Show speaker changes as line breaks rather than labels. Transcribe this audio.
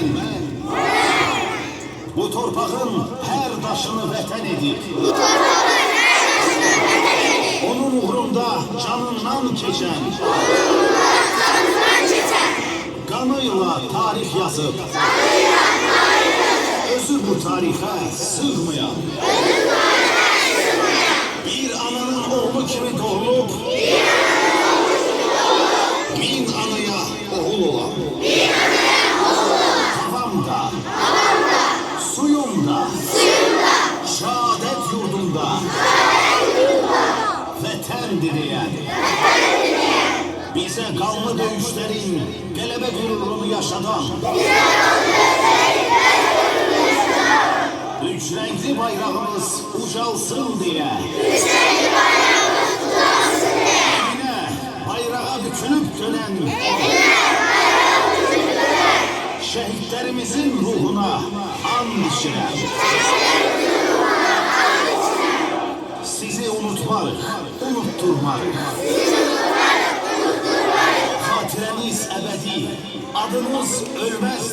ben. Bu torpağın her taşını vətən edip, onun uğrunda canından keçen, kanıyla tarih yazıp, özü bu tarihe sığmayan, bir ananın oğlu kimi doğulup, min anaya oğul olan, havamda, suyumda, şehadet yurdunda, vətən dileyen, bize kanlı dövüşlerin gelebe gururunu yaşatan, üç renkli bayrağımız ucalsın diye, evine bayrağa bükülüp dönen, şehitlerimizin ruhuna and içiren, sizi unutmarız, unutturmarız. Hatireniz ebedi, adınız ölmez